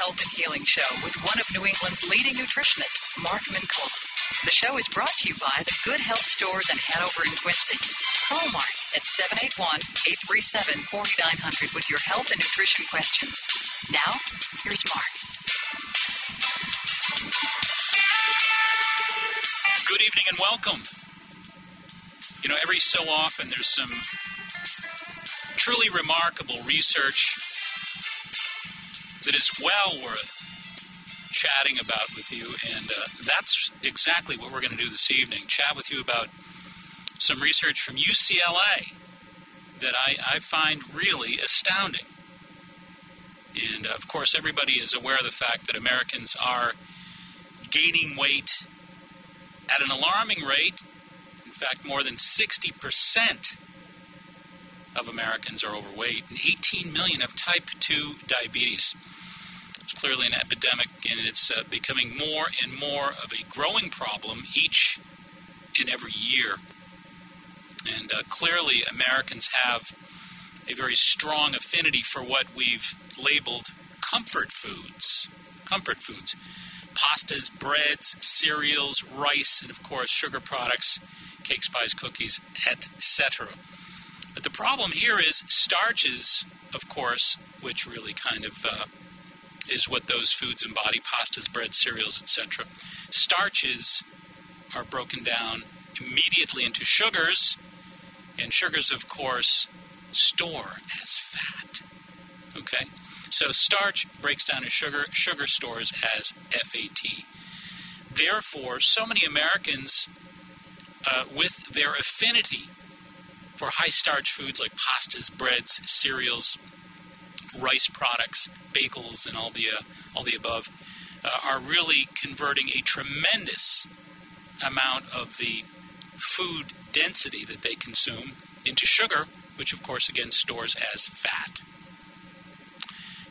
health and healing show with one of New England's leading nutritionists, Mark Mincola. The show is brought to you by the Good Health Stores in Hanover and Quincy. Call Mark at 781-837-4900 with your health and nutrition questions. Now, here's Mark. Good evening and welcome. You know, every so often there's some truly remarkable research that is well worth chatting about with you, and that's exactly what we're going to do this evening, chat with you about some research from UCLA that I find really astounding. And, of course, everybody is aware of the fact that Americans are gaining weight at an alarming rate. In fact, more than 60% of Americans are overweight, and 18 million have type 2 diabetes. It's clearly an epidemic, and it's becoming more and more of a growing problem each and every year. And clearly, Americans have a very strong affinity for what we've labeled comfort foods. Comfort foods. Pastas, breads, cereals, rice, and of course sugar products, cakes, pies, cookies, etc. But the problem here is starches, of course, which really kind of is what those foods embody, pastas, breads, cereals, etc. Starches are broken down immediately into sugars, and sugars, of course, store as fat. Okay? So starch breaks down as sugar, sugar stores as FAT. Therefore, so many Americans, with their affinity for high-starch foods like pastas, breads, cereals, rice products, bagels, and all the above, are really converting a tremendous amount of the food density that they consume into sugar, which, of course, again, stores as fat.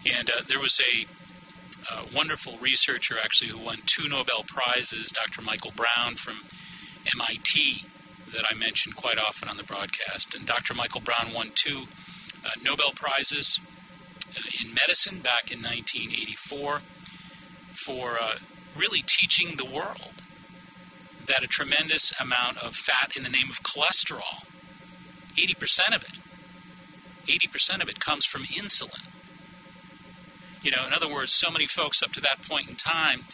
And there was a wonderful researcher, actually, who won 2 Nobel Prizes, Dr. Michael Brown from MIT, that I mention quite often on the broadcast. And Dr. Michael Brown won 2 Nobel Prizes in medicine back in 1984 for really teaching the world that a tremendous amount of fat in the name of cholesterol, 80% of it comes from insulin. You know, in other words, so many folks up to that point in time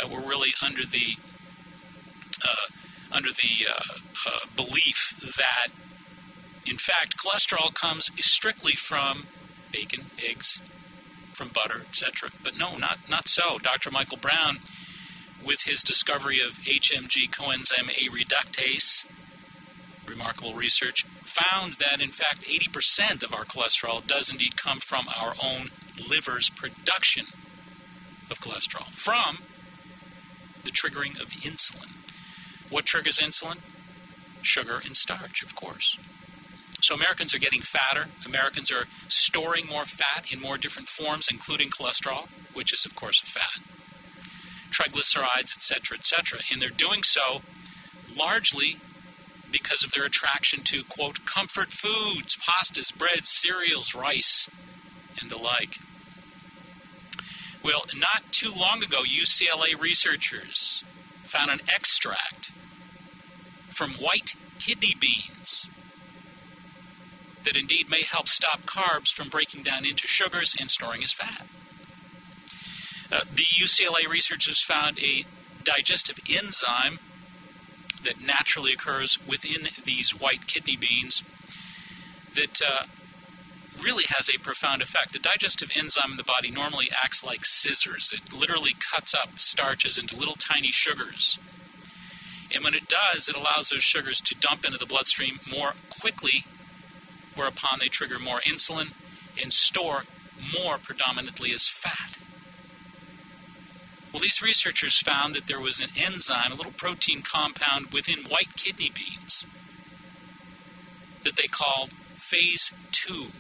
were really under the belief that, in fact, cholesterol comes strictly from bacon, eggs, from butter, etc. But no, not so. Dr. Michael Brown, with his discovery of HMG coenzyme A reductase, remarkable research, found that, in fact, 80% of our cholesterol does indeed come from our own liver's production of cholesterol, from the triggering of insulin. What triggers insulin? Sugar and starch, of course. So Americans are getting fatter. Americans are storing more fat in more different forms, including cholesterol, which is, of course, a fat, triglycerides, etc., etc. And they're doing so largely because of their attraction to, quote, comfort foods, pastas, breads, cereals, rice, and the like. Well, not too long ago, UCLA researchers found an extract from white kidney beans that indeed may help stop carbs from breaking down into sugars and storing as fat. The UCLA researchers found a digestive enzyme that naturally occurs within these white kidney beans that really has a profound effect. A digestive enzyme in the body normally acts like scissors. It literally cuts up starches into little tiny sugars. And when it does, it allows those sugars to dump into the bloodstream more quickly, whereupon they trigger more insulin and store more predominantly as fat. Well, these researchers found that there was an enzyme, a little protein compound within white kidney beans that they called phase 2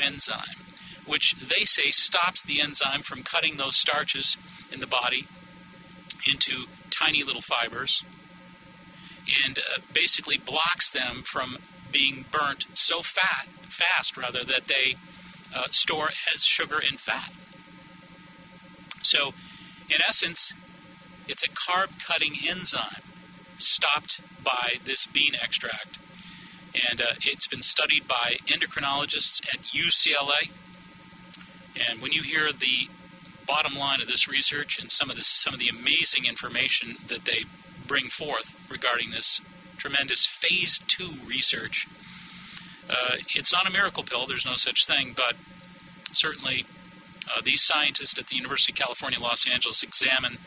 enzyme, which they say stops the enzyme from cutting those starches in the body into tiny little fibers and basically blocks them from being burnt so fast that they store as sugar and fat. So, in essence, it's a carb-cutting enzyme stopped by this bean extract. And it's been studied by endocrinologists at UCLA. And when you hear the bottom line of this research and some of the amazing information that they bring forth regarding this tremendous phase 2 research, it's not a miracle pill. There's no such thing, but certainly these scientists at the University of California, Los Angeles examine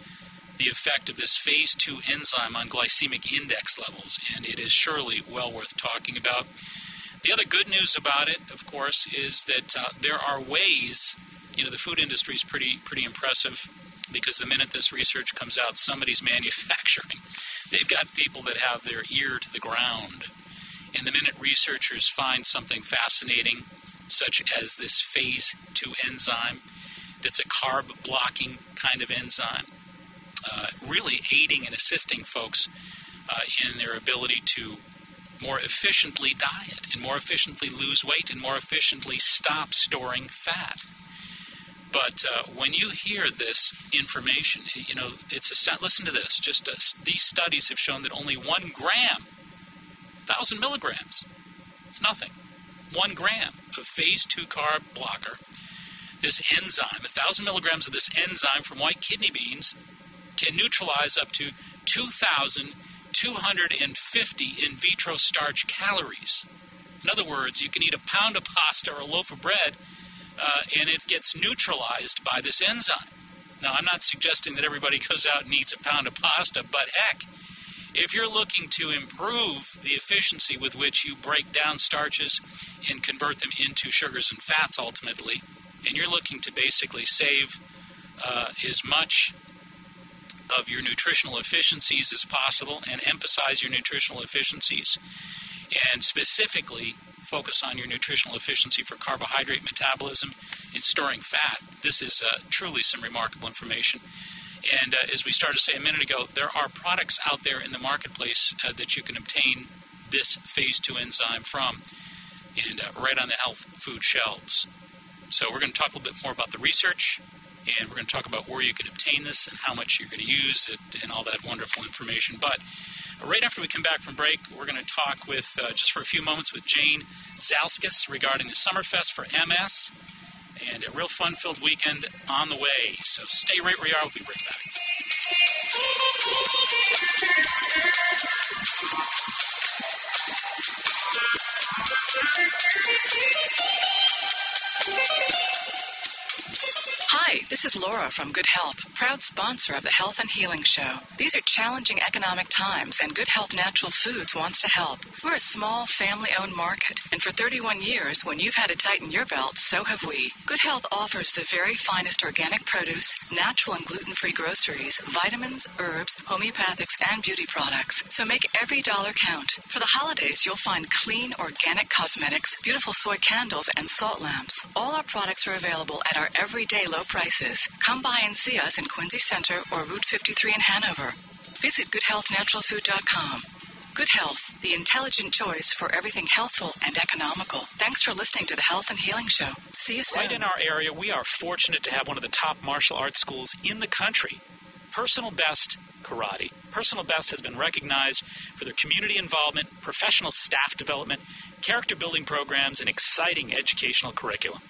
the effect of this phase 2 enzyme on glycemic index levels, and it is surely well worth talking about. The other good news about it, of course, is that there are ways. The food industry is pretty impressive, because the minute this research comes out, somebody's manufacturing. They've got people that have their ear to the ground. And the minute researchers find something fascinating, such as this phase 2 enzyme, that's a carb-blocking kind of enzyme, really aiding and assisting folks in their ability to more efficiently diet and more efficiently lose weight and more efficiently stop storing fat. But when you hear this information, listen to this. These studies have shown that only 1 gram, 1,000 milligrams, it's nothing. 1 gram of phase 2 carb blocker, this enzyme, 1,000 milligrams of this enzyme from white kidney beans can neutralize up to 2,250 in vitro starch calories. In other words, you can eat a pound of pasta or a loaf of bread, and it gets neutralized by this enzyme. Now, I'm not suggesting that everybody goes out and eats a pound of pasta, but heck, if you're looking to improve the efficiency with which you break down starches and convert them into sugars and fats ultimately, and you're looking to basically save as much of your nutritional efficiencies as possible and emphasize your nutritional efficiencies, and specifically focus on your nutritional efficiency for carbohydrate metabolism and storing fat, this is truly some remarkable information. And as we started to say a minute ago, there are products out there in the marketplace that you can obtain this phase 2 enzyme from, and right on the health food shelves. So we're going to talk a little bit more about the research, and we're going to talk about where you can obtain this and how much you're going to use it and all that wonderful information. But right after we come back from break, we're going to talk with, just for a few moments, with Jane Zalskis regarding the Summerfest for MS, and a real fun-filled weekend on the way. So stay right where you are. We'll be right back. Hi, this is Laura from Good Health, proud sponsor of the Health and Healing Show. These are challenging economic times, and Good Health Natural Foods wants to help. We're a small, family-owned market, and for 31 years, when you've had to tighten your belt, so have we. Good Health offers the very finest organic produce, natural and gluten-free groceries, vitamins, herbs, homeopathics, and beauty products. So make every dollar count. For the holidays, you'll find clean, organic cosmetics, beautiful soy candles, and salt lamps. All our products are available at our everyday low prices. Come by and see us in Quincy Center or Route 53 in Hanover. Visit GoodHealthNaturalFood.com. Good Health, the intelligent choice for everything healthful and economical. Thanks for listening to the Health and Healing Show. See you soon. Right in our area, we are fortunate to have one of the top martial arts schools in the country, Personal Best Karate. Personal Best has been recognized for their community involvement, professional staff development, character building programs, and exciting educational curriculum.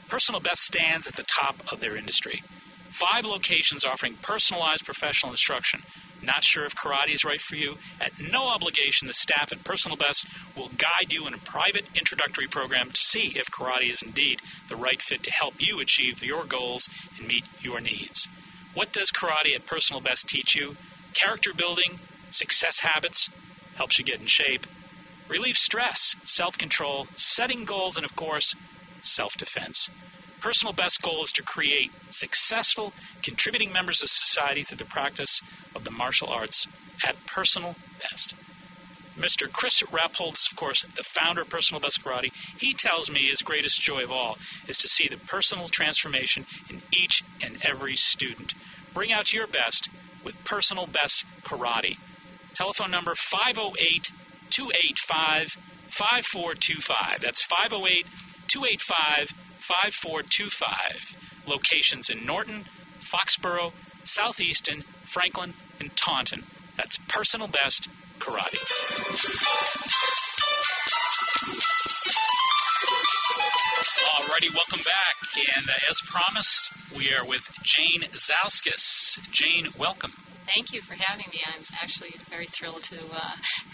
Personal Best stands at the top of their industry. 5 locations offering personalized professional instruction. Not sure if karate is right for you? At no obligation, the staff at Personal Best will guide you in a private introductory program to see if karate is indeed the right fit to help you achieve your goals and meet your needs. What does karate at Personal Best teach you? Character building, success habits, helps you get in shape, relieve stress, self-control, setting goals, and of course, self-defense. Personal Best's goal is to create successful, contributing members of society through the practice of the martial arts at Personal Best. Mr. Chris Rappold is, of course, the founder of Personal Best Karate. He tells me his greatest joy of all is to see the personal transformation in each and every student. Bring out your best with Personal Best Karate. Telephone number 508-285-5425. That's 508-285-5425. Locations in Norton, Foxborough, Southeaston, Franklin, and Taunton. That's Personal Best Karate. Alrighty, welcome back. And as promised, we are with Jane Zauskas. Jane, welcome. Thank you for having me. I'm actually very thrilled to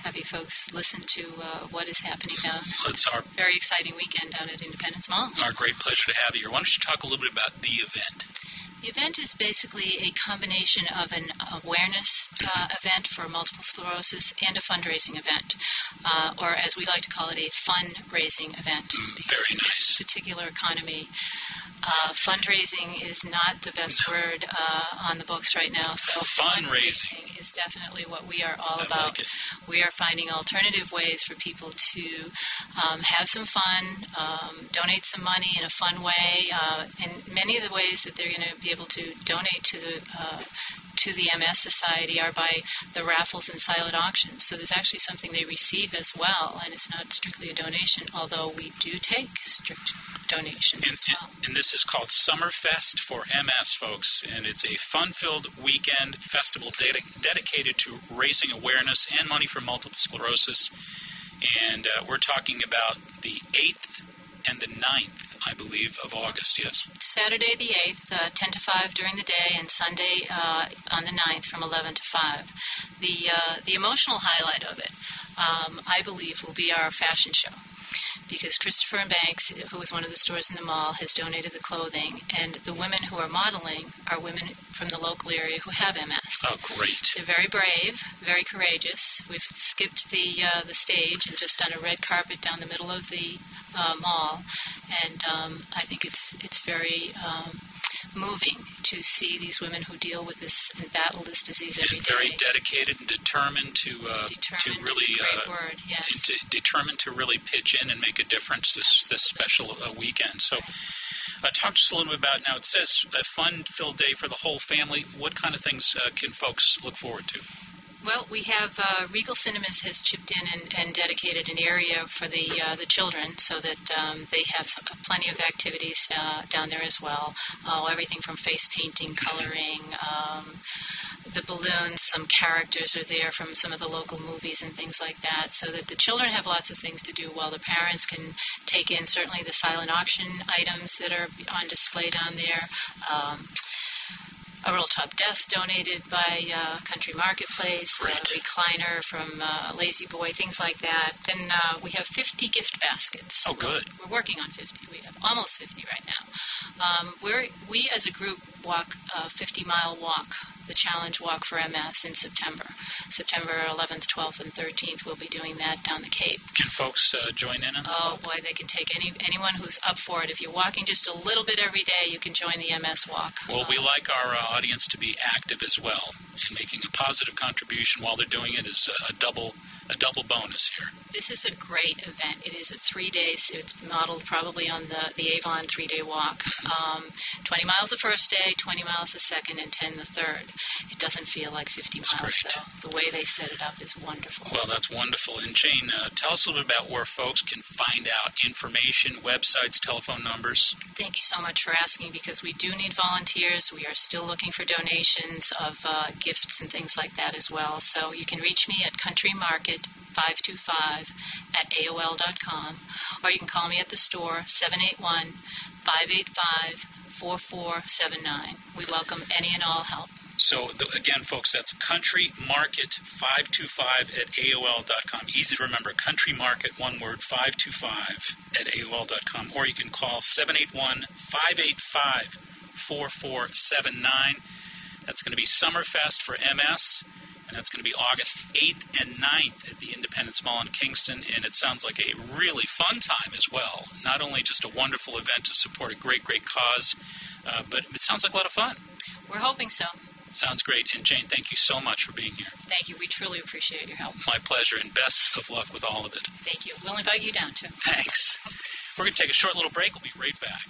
have you folks listen to what is happening down. It's a very exciting weekend down at Independence Mall. Our great pleasure to have you here. Why don't you talk a little bit about the event? The event is basically a combination of an awareness event for multiple sclerosis and a fundraising event, or as we like to call it, a fundraising event. Very nice. In this particular economy, fundraising is not the best word on the books right now. So fundraising is definitely what we are all about. Like we are finding alternative ways for people to have some fun, donate some money in a fun way. And many of the ways that they're going to be able to donate to the MS Society are by the raffles and silent auctions. So there's actually something they receive as well, and it's not strictly a donation, although we do take strict donations as well. And this is called Summerfest for MS, folks, and it's a fun-filled weekend festival dedicated to raising awareness and money for multiple sclerosis. And we're talking about the 8th and the 9th, I believe, of August, yes? Saturday the 8th, 10 to 5 during the day, and Sunday on the 9th from 11 to 5. The emotional highlight of it, I believe, will be our fashion show, because Christopher and Banks, who is one of the stores in the mall, has donated the clothing, and the women who are modeling are women from the local area who have MS. Oh, great. They're very brave, very courageous. We've skipped the stage and just done a red carpet down the middle of the mall, and I think it's very moving to see these women who deal with this and battle this disease every day. Very dedicated and determined to really is a great word, yes. Determined to really pitch in and make a difference this special weekend. So, talk to us a little bit about, now it says a fun-filled day for the whole family. What kind of things can folks look forward to? Well, we have Regal Cinemas has chipped in and dedicated an area for the children, so that they have plenty of activities down there as well. Everything from face painting, coloring, the balloons. Some characters are there from some of the local movies and things like that, so that the children have lots of things to do, while the parents can take in certainly the silent auction items that are on display down there. A roll-top desk donated by Country Marketplace, a recliner from Lazy Boy, things like that. Then we have 50 gift baskets. Oh, good. We're working on 50. We have almost 50 right now. We as a group walk a 50-mile walk, the Challenge Walk for MS, in September. September 11th, 12th, and 13th, we'll be doing that down the Cape. Can folks join in on that? Oh, boy, they can take anyone who's up for it. If you're walking just a little bit every day, you can join the MS Walk. Well, we like our audience to be active as well, and making a positive contribution while they're doing it is a double bonus here. This is a great event. It is a 3-day, it's modeled probably on the Avon 3-day walk. 20 miles the first day, 20 miles the second, and 10 the third. It doesn't feel like 50 miles, great. though. The way they set it up is wonderful. Well, that's wonderful. And Jane, tell us a little bit about where folks can find out information, websites, telephone numbers. Thank you so much for asking, because we do need volunteers. We are still looking for donations of gifts and things like that as well. So you can reach me at countrymarket525@AOL.com, or you can call me at the store, 781-585-4479. We welcome any and all help. So, again, folks, that's countrymarket525@AOL.com. Easy to remember, countrymarket, one word, 525@AOL.com. Or you can call 781-585-4479. That's going to be Summerfest for MS, and that's going to be August 8th and 9th at the Independence Mall in Kingston, and it sounds like a really fun time as well. Not only just a wonderful event to support a great, great cause, but it sounds like a lot of fun. We're hoping so. Sounds great. And Jane, thank you so much for being here. Thank you. We truly appreciate your help. My pleasure, and best of luck with all of it. Thank you. We'll invite you down, too. Thanks. We're going to take a short little break. We'll be right back.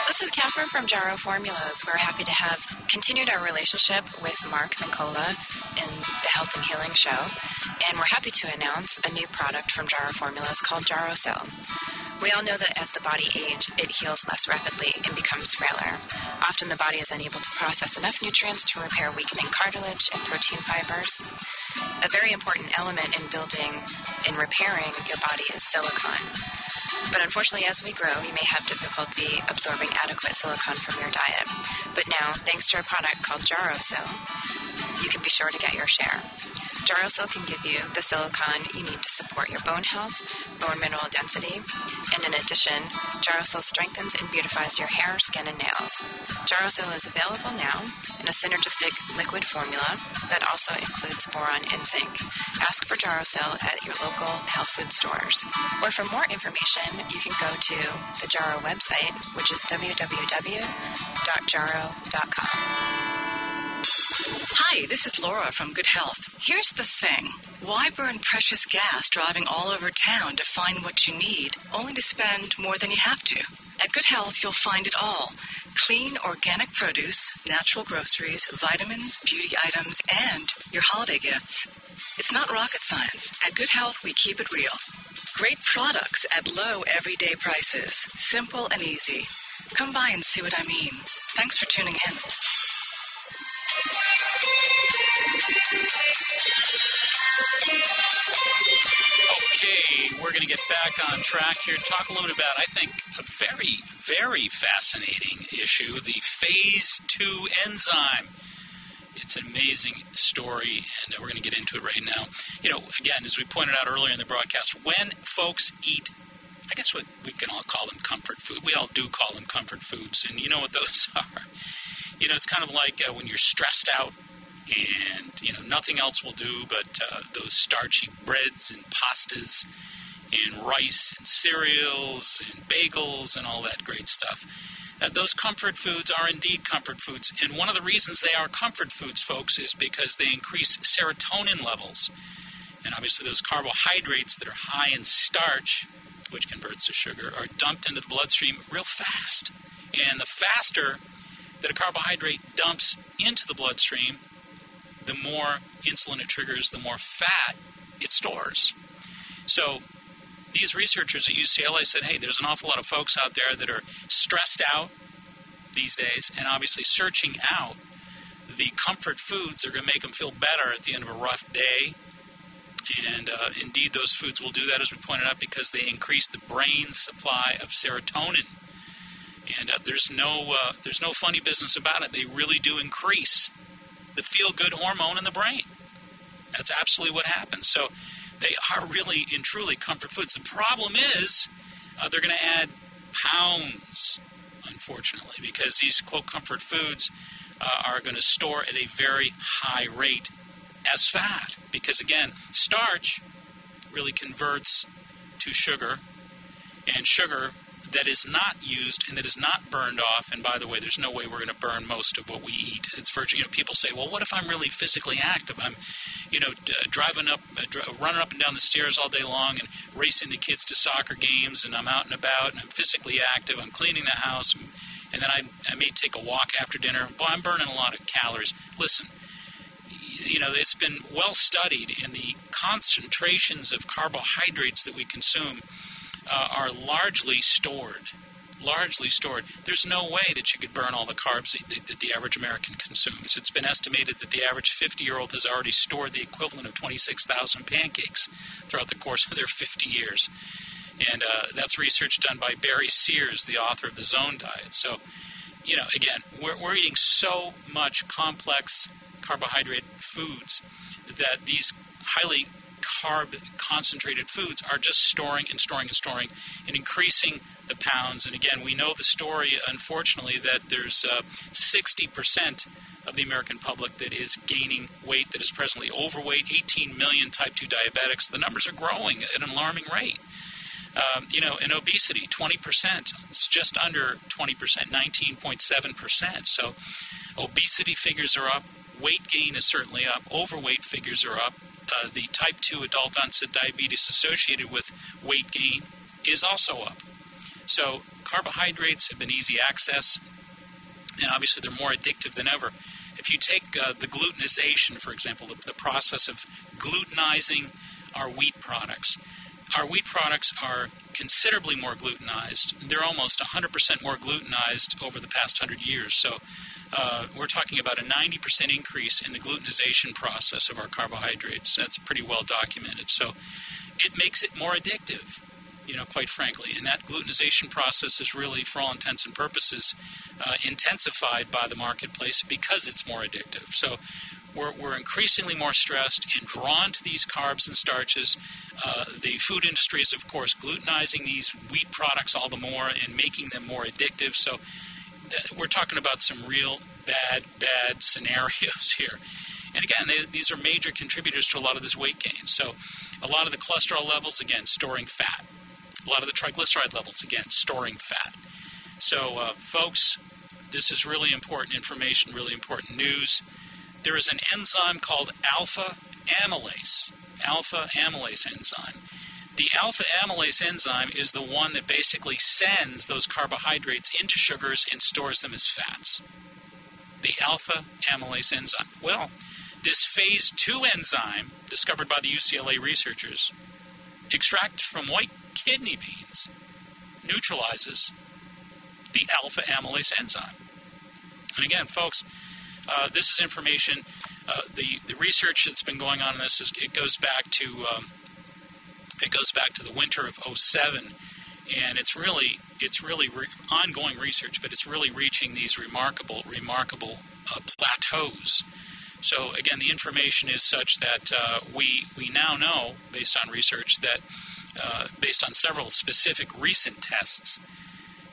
A This is Catherine from Jarrow Formulas. We're happy to have continued our relationship with Mark Mincola in the Health and Healing Show, and we're happy to announce a new product from Jarrow Formulas called Jarrow Cell. We all know that as the body ages, it heals less rapidly and becomes frailer. Often the body is unable to process enough nutrients to repair weakening cartilage and protein fibers. A very important element in building and repairing your body is silicone. But unfortunately, as we grow, you may have difficulty absorbing adequate silicone from your diet. But now, thanks to a product called Jarrow Cell, you can be sure to get your share. Jarrow Cell can give you the silicone you need to support your bone health, bone mineral density, and in addition, Jarrow Cell strengthens and beautifies your hair, skin, and nails. Jarrow Cell is available now in a synergistic liquid formula that also includes boron and zinc. Ask for Jarrow Cell at your local health food stores. Or for more information, you can go to the Jarrow website, which is www.jarrow.com. Hi, this is Laura from Good Health. Here's the thing. Why burn precious gas driving all over town to find what you need, only to spend more than you have to? At Good Health, you'll find it all. Clean, organic produce, natural groceries, vitamins, beauty items, and your holiday gifts. It's not rocket science. At Good Health, we keep it real. Great products at low everyday prices. Simple and easy. Come by and see what I mean. Thanks for tuning in. Okay, we're going to get back on track here. Talk a little bit about, I think, a very, very fascinating issue, the phase 2 enzyme. It's an amazing story, and we're going to get into it right now. You know, again, as we pointed out earlier in the broadcast, when folks eat, I guess what we can all call them comfort food. We all do call them comfort foods, and you know what those are. You know, it's kind of like when you're stressed out and, you know, nothing else will do but those starchy breads and pastas and rice and cereals and bagels and all that great stuff. Those comfort foods are indeed comfort foods. And one of the reasons they are comfort foods, folks, is because they increase serotonin levels. And obviously those carbohydrates that are high in starch, which converts to sugar, are dumped into the bloodstream real fast. And the faster that a carbohydrate dumps into the bloodstream, the more insulin it triggers, the more fat it stores. So these researchers at UCLA said, hey, there's an awful lot of folks out there that are stressed out these days and obviously searching out the comfort foods that are going to make them feel better at the end of a rough day. And indeed, those foods will do that, as we pointed out, because they increase the brain's supply of serotonin. And there's no funny business about it. They really do increase the feel-good hormone in the brain. That's absolutely what happens. So they are really and truly comfort foods. The problem is they're going to add pounds, unfortunately, because these, quote, comfort foods are going to store at a very high rate as fat. Because, again, starch really converts to sugar, and sugar that is not used and that is not burned off. And by the way, there's no way we're going to burn most of what we eat. It's virtually, people say, well, what if I'm really physically active? I'm, running up and down the stairs all day long and racing the kids to soccer games, and I'm out and about and I'm physically active. I'm cleaning the house, and then I may take a walk after dinner. Well, I'm burning a lot of calories. Listen, it's been well studied, and the concentrations of carbohydrates that we consume are largely stored. There's no way that you could burn all the carbs that the average American consumes. It's been estimated that the average 50-year-old has already stored the equivalent of 26,000 pancakes throughout the course of their 50 years. And that's research done by Barry Sears, the author of the Zone Diet. So, again, we're eating so much complex carbohydrate foods that these highly carb-concentrated foods are just storing and increasing the pounds. And again, we know the story, unfortunately, that there's 60% of the American public that is gaining weight, that is presently overweight, 18 million type 2 diabetics. The numbers are growing at an alarming rate. In obesity, 20%. It's just under 20%, 19.7%. So obesity figures are up. Weight gain is certainly up. Overweight figures are up. The type 2 adult onset diabetes associated with weight gain is also up. So carbohydrates have been easy access, and obviously they're more addictive than ever. If you take the glutenization, for example, the process of glutenizing our wheat products are considerably more glutenized. They're almost 100% more glutenized over the past 100 years. So we're talking about a 90% increase in the glutenization process of our carbohydrates. That's pretty well documented. So it makes it more addictive, quite frankly. And that glutenization process is really, for all intents and purposes, intensified by the marketplace because it's more addictive. So we're increasingly more stressed and drawn to these carbs and starches. The food industry is, of course, glutenizing these wheat products all the more and making them more addictive. So we're talking about some real bad scenarios here. And again, these are major contributors to a lot of this weight gain. So a lot of the cholesterol levels, again, storing fat. A lot of the triglyceride levels, again, storing fat. So, folks, this is really important information, really important news. There is an enzyme called alpha amylase enzyme. The alpha amylase enzyme is the one that basically sends those carbohydrates into sugars and stores them as fats. The alpha amylase enzyme. Well, this phase 2 enzyme, discovered by the UCLA researchers, extracted from white kidney beans, neutralizes the alpha amylase enzyme. And again, folks, this is information. The research that's been going on in this it goes back to the winter of '07, and it's really ongoing research, but it's really reaching these remarkable plateaus. So again, the information is such that we now know, based on research, that based on several specific recent tests,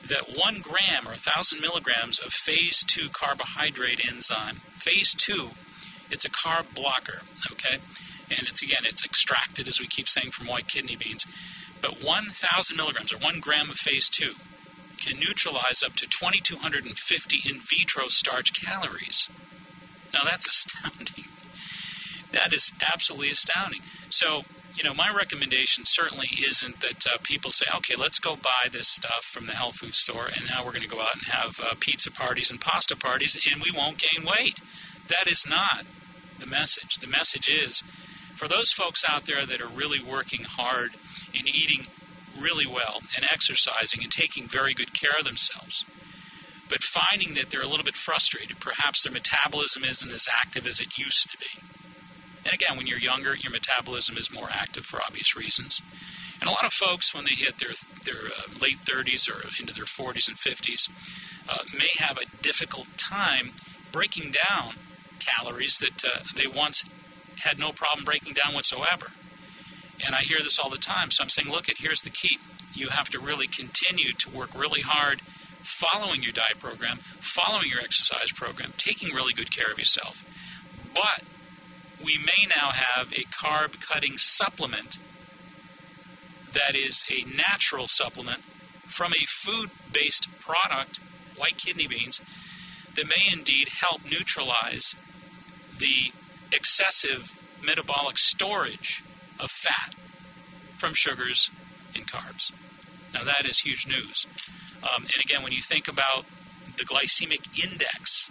that 1 gram or 1,000 milligrams of phase 2 carbohydrate enzyme, phase 2, it's a carb blocker, okay? And it's extracted, as we keep saying, from white kidney beans. But 1,000 milligrams or 1 gram of phase 2 can neutralize up to 2,250 in vitro starch calories. Now that's astounding. That is absolutely astounding. So, my recommendation certainly isn't that people say, okay, let's go buy this stuff from the health food store, and now we're going to go out and have pizza parties and pasta parties, and we won't gain weight. That is not the message. The message is, for those folks out there that are really working hard and eating really well and exercising and taking very good care of themselves, but finding that they're a little bit frustrated, perhaps their metabolism isn't as active as it used to be. And again, when you're younger, your metabolism is more active for obvious reasons. And a lot of folks, when they hit their late 30s or into their 40s and 50s, may have a difficult time breaking down calories that they once had no problem breaking down whatsoever. And I hear this all the time. So I'm saying, here's the key. You have to really continue to work really hard, following your diet program, following your exercise program, taking really good care of yourself. But we may now have a carb-cutting supplement that is a natural supplement from a food-based product, white kidney beans, that may indeed help neutralize the excessive metabolic storage of fat from sugars and carbs. Now that is huge news. And again, when you think about the glycemic index,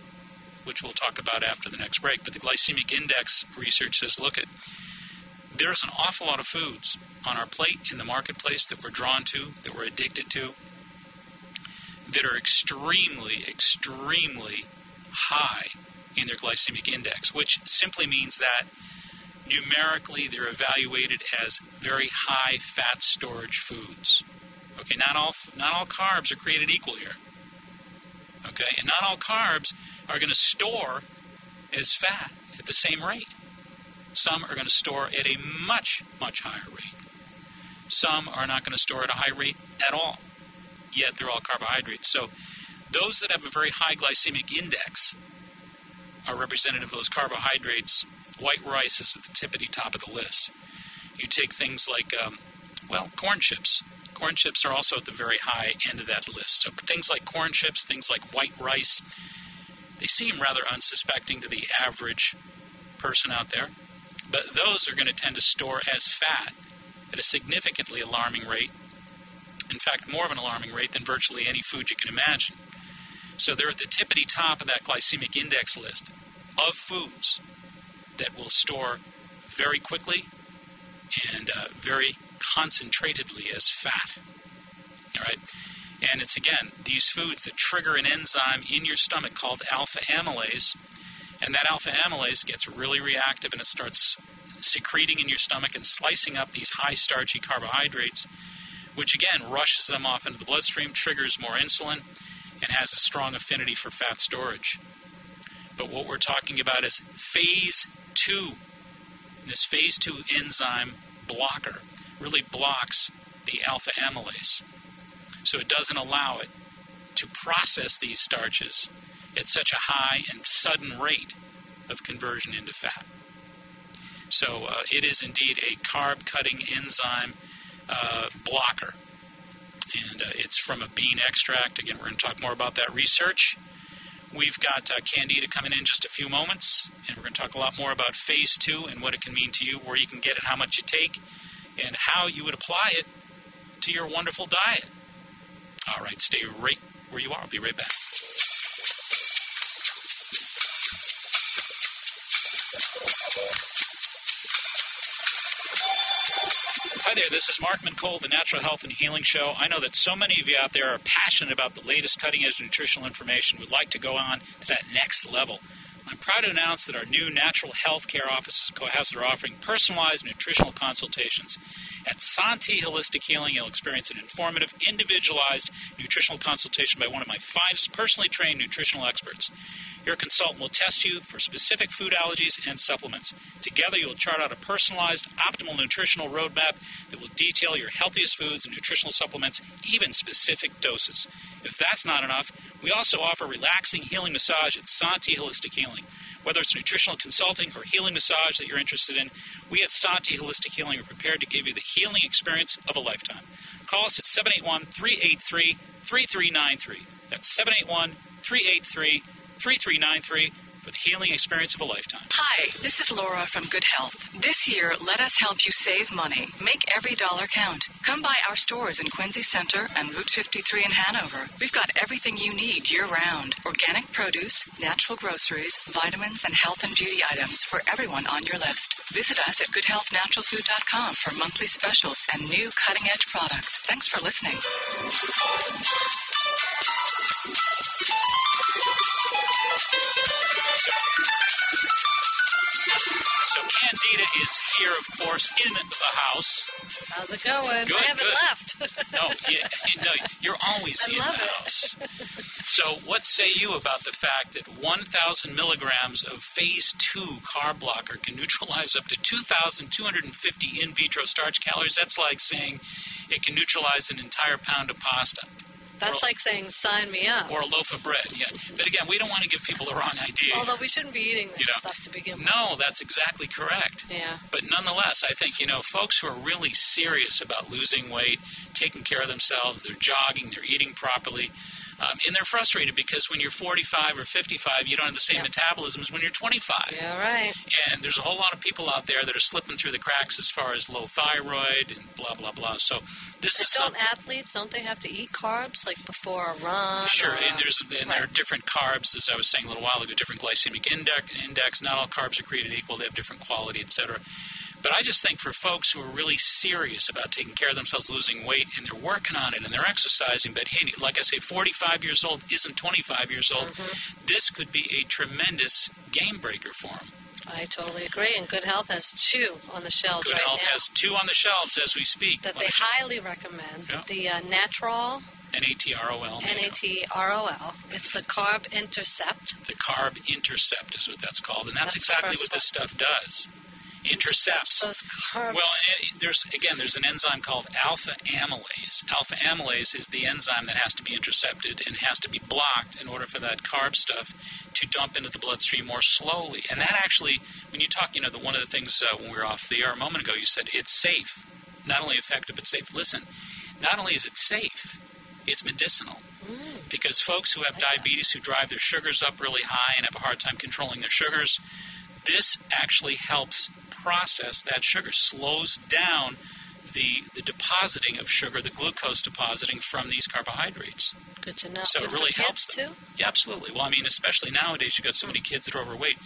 which we'll talk about after the next break, but the glycemic index research says, there's an awful lot of foods on our plate in the marketplace that we're drawn to, that we're addicted to, that are extremely, extremely high in their glycemic index, which simply means that numerically they're evaluated as very high fat storage foods. Okay, not all carbs are created equal here. Okay, and not all carbs are going to store as fat at the same rate. Some are going to store at a much, much higher rate. Some are not going to store at a high rate at all, yet they're all carbohydrates. So those that have a very high glycemic index are representative of those carbohydrates. White rice is at the tippity top of the list. You take things like, corn chips. Corn chips are also at the very high end of that list. So things like corn chips, things like white rice, they seem rather unsuspecting to the average person out there. But those are going to tend to store as fat at a significantly alarming rate. In fact, more of an alarming rate than virtually any food you can imagine. So they're at the tippity top of that glycemic index list of foods that will store very quickly and very concentratedly as fat. All right? And it's, again, these foods that trigger an enzyme in your stomach called alpha amylase, and that alpha amylase gets really reactive and it starts secreting in your stomach and slicing up these high starchy carbohydrates, which again rushes them off into the bloodstream, triggers more insulin, and has a strong affinity for fat storage. But what we're talking about is phase 2. This phase 2 enzyme blocker really blocks the alpha amylase. So it doesn't allow it to process these starches at such a high and sudden rate of conversion into fat. So it is indeed a carb-cutting enzyme blocker. And it's from a bean extract. Again, we're going to talk more about that research. We've got Candida coming in just a few moments, and we're going to talk a lot more about phase 2 and what it can mean to you, where you can get it, how much you take, and how you would apply it to your wonderful diet. All right, stay right where you are. I'll be right back. Hi there, this is Mark Mincoll, the Natural Health and Healing Show. I know that so many of you out there are passionate about the latest cutting-edge nutritional information, would like to go on to that next level. I'm proud to announce that our new natural health care offices in Cohasset are offering personalized nutritional consultations. At Santi Holistic Healing, you'll experience an informative, individualized nutritional consultation by one of my finest personally trained nutritional experts. Your consultant will test you for specific food allergies and supplements. Together, you'll chart out a personalized, optimal nutritional roadmap that will detail your healthiest foods and nutritional supplements, even specific doses. If that's not enough, we also offer relaxing healing massage at Santi Holistic Healing. Whether it's nutritional consulting or healing massage that you're interested in, we at Santi Holistic Healing are prepared to give you the healing experience of a lifetime. Call us at 781-383-3393. That's 781-383-3393 for the healing experience of a lifetime. Hi, this is Laura from Good Health. This year, let us help you save money. Make every dollar count. Come by our stores in Quincy Center and Route 53 in Hanover. We've got everything you need year-round. Organic produce, natural groceries, vitamins, and health and beauty items for everyone on your list. Visit us at goodhealthnaturalfood.com for monthly specials and new cutting-edge products. Thanks for listening. So Candida is here, of course, in the house. How's it going? Good, I haven't good. left. No, you're always in the house. So what say you about the fact that 1,000 milligrams of phase 2 carb blocker can neutralize up to 2,250 in vitro starch calories? That's like saying it can neutralize an entire pound of pasta. That's like saying, sign me up. Or a loaf of bread, yeah. But again, we don't want to give people the wrong idea. Although we shouldn't be eating that stuff to begin with. No, that's exactly correct. Yeah. But nonetheless, I think, folks who are really serious about losing weight, taking care of themselves, they're jogging, they're eating properly, and they're frustrated because when you're 45 or 55, you don't have the same metabolism as when you're 25. Yeah, right. And there's a whole lot of people out there that are slipping through the cracks as far as low thyroid and blah, blah, blah. So this is don't athletes, don't they have to eat carbs, like before a run? Sure, and there are different carbs, as I was saying a little while ago, different glycemic index. Not all carbs are created equal. They have different quality, etc. But I just think for folks who are really serious about taking care of themselves, losing weight, and they're working on it, and they're exercising, but hey, like I say, 45 years old isn't 25 years old, this could be a tremendous game breaker for them. I totally agree, and Good Health has 2 on the shelves Good right now. Health has 2 on the shelves as we speak. That they highly recommend. Yeah. The Natrol. Natrol. Natrol. It's the Carb Intercept. The Carb Intercept is what that's called, and that's exactly what this stuff does. Intercepts those carbs. Well, there's an enzyme called alpha amylase. Alpha amylase is the enzyme that has to be intercepted and has to be blocked in order for that carb stuff to dump into the bloodstream more slowly. And that actually, when you talk, one of the things when we were off the air a moment ago, you said it's safe. Not only effective, but safe. Listen, not only is it safe, it's medicinal. Because folks who have diabetes, who drive their sugars up really high and have a hard time controlling their sugars, this actually helps process that sugar, slows down the depositing of sugar, the glucose depositing from these carbohydrates. Good to know. So Good it really for helps kids them. too? Yeah, absolutely. Well, I mean, especially nowadays, you've got so many kids that are overweight.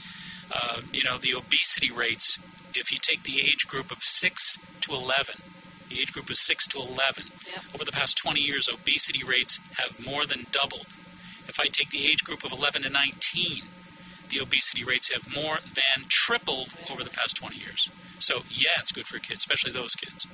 The obesity rates, if you take the age group of 6 to 11, the age group is 6 to 11, over the past 20 years, obesity rates have more than doubled. If I take the age group of 11 to 19, the obesity rates have more than tripled over the past 20 years. So, yeah, it's good for kids, especially those kids.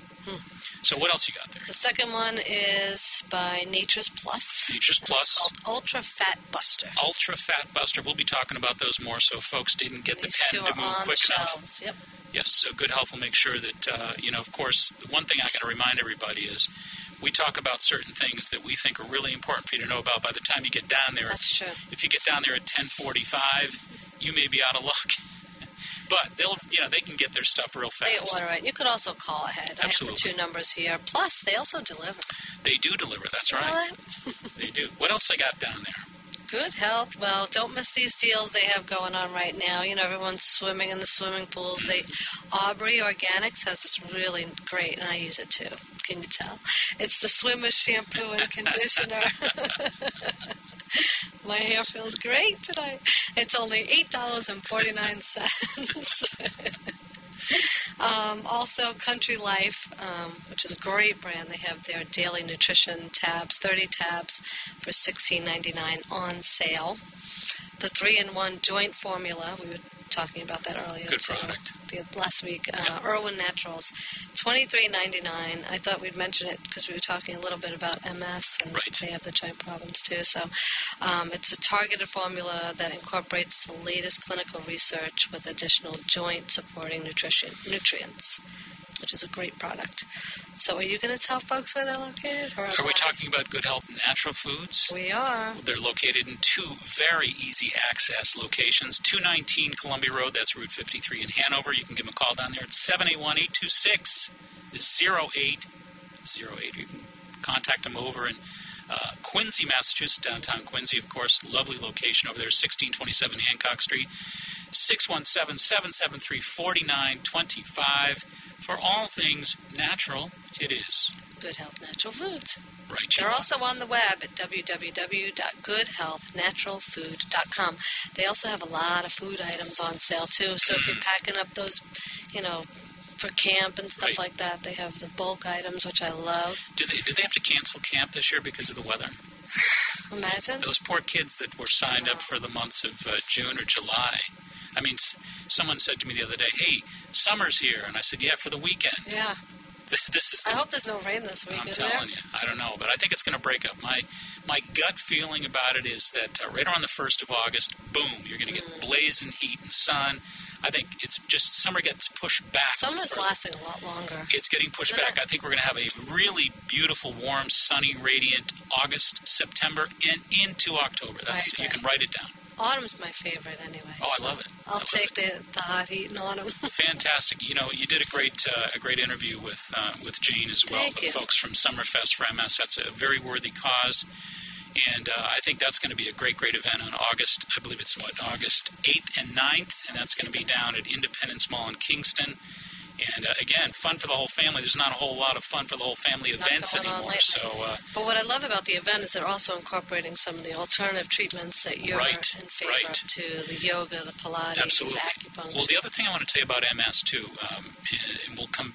So what else you got there? The second one is by Nature's Plus. Nature's Plus. It's called Ultra Fat Buster. Ultra Fat Buster. We'll be talking about those more, so folks didn't get These the two pen to are move on quick the enough. shelves. Yep. Yes, so Good Health will make sure that, of course, the one thing I got to remind everybody is we talk about certain things that we think are really important for you to know about by the time you get down there. That's true. If you get down there at 10:45, you may be out of luck. But they can get their stuff real fast. They order it. You could also call ahead. Absolutely. I have the 2 numbers here. Plus, they also deliver. They do deliver, that's You know right. that? They do. What else they got down there? Good Health. Well, don't miss these deals they have going on right now. Everyone's swimming in the swimming pools. Aubrey Organics has this really great, and I use it too. Can you tell? It's the Swimmer shampoo and conditioner. My hair feels great today. It's only $8.49. Also, Country Life, which is a great brand. They have their daily nutrition tabs, 30 tabs for $16.99 on sale. The 3-in-1 joint formula, we were talking about that earlier. Good product. Last week, Irwin Naturals, $23.99. I thought we'd mention it because we were talking a little bit about MS, and they have the joint problems too. So it's a targeted formula that incorporates the latest clinical research with additional joint-supporting nutrients, which is a great product. So are you going to tell folks where they're located? Are we talking about Good Health Natural Foods? We are. They're located in 2 very easy access locations. 219 Columbia Road, that's Route 53 in Hanover. You can give them a call down there at 781-826-0808. You can contact them over in Quincy, Massachusetts, downtown Quincy, of course. Lovely location over there, 1627 Hancock Street. 617-773-4925. For all things natural, it is Good Health Natural Foods. Right. They're also on the web at www.goodhealthnaturalfood.com. They also have a lot of food items on sale, too. So if you're packing up those, for camp and stuff like that, they have the bulk items, which I love. Did they have to cancel camp this year because of the weather? Imagine. Those poor kids that were signed up for the months of June or July. I mean, someone said to me the other day, "Hey, summer's here," and I said, "Yeah, for the weekend." Yeah. I hope there's no rain this week. I'm telling you, I don't know, but I think it's going to break up. My gut feeling about it is that right around the 1st of August, boom, you're going to get blazing heat and sun. I think it's just summer gets pushed back. Summer's lasting a lot longer. It's getting pushed back. I think we're going to have a really beautiful, warm, sunny, radiant August, September, and into October. You can write it down. Autumn's my favorite anyway. Oh, I love it. I'll take the hot heat in autumn. Fantastic. You did a great interview with Jane as well. Thank you. Folks from Summerfest for MS. That's a very worthy cause. And I think that's going to be a great event on August, I believe it's August 8th and 9th, and that's going to be down at Independence Mall in Kingston. And again, fun for the whole family. There's not a whole lot of fun for the whole family events anymore. But what I love about the event is they're also incorporating some of the alternative treatments that you're in favor of too, the yoga, the Pilates, acupuncture. Well, the other thing I want to tell you about MS too, and we'll come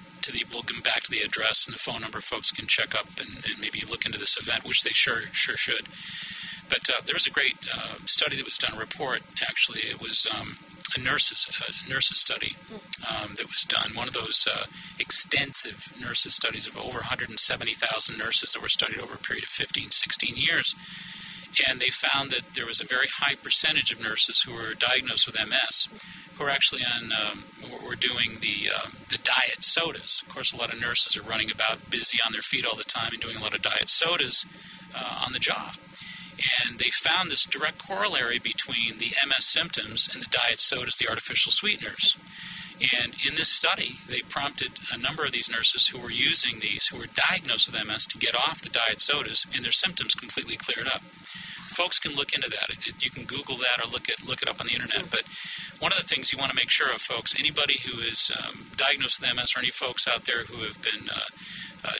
back to the address and the phone number folks can check up and maybe look into this event, which they sure should. But there was a great study that was done, a report actually. It was a nurses study that was done. One of those extensive nurses studies of over 170,000 nurses that were studied over a period of 15, 16 years. And they found that there was a very high percentage of nurses who were diagnosed with MS who are actually were doing the diet sodas. Of course, a lot of nurses are running about busy on their feet all the time and doing a lot of diet sodas on the job. And they found this direct corollary between the MS symptoms and the diet sodas, the artificial sweeteners. And in this study, they prompted a number of these nurses who were using these, who were diagnosed with MS, to get off the diet sodas, and their symptoms completely cleared up. folks can look into that. You can Google that or look it up on the internet. But one of the things you want to make sure of, folks, anybody who is diagnosed with MS, or any folks out there who have been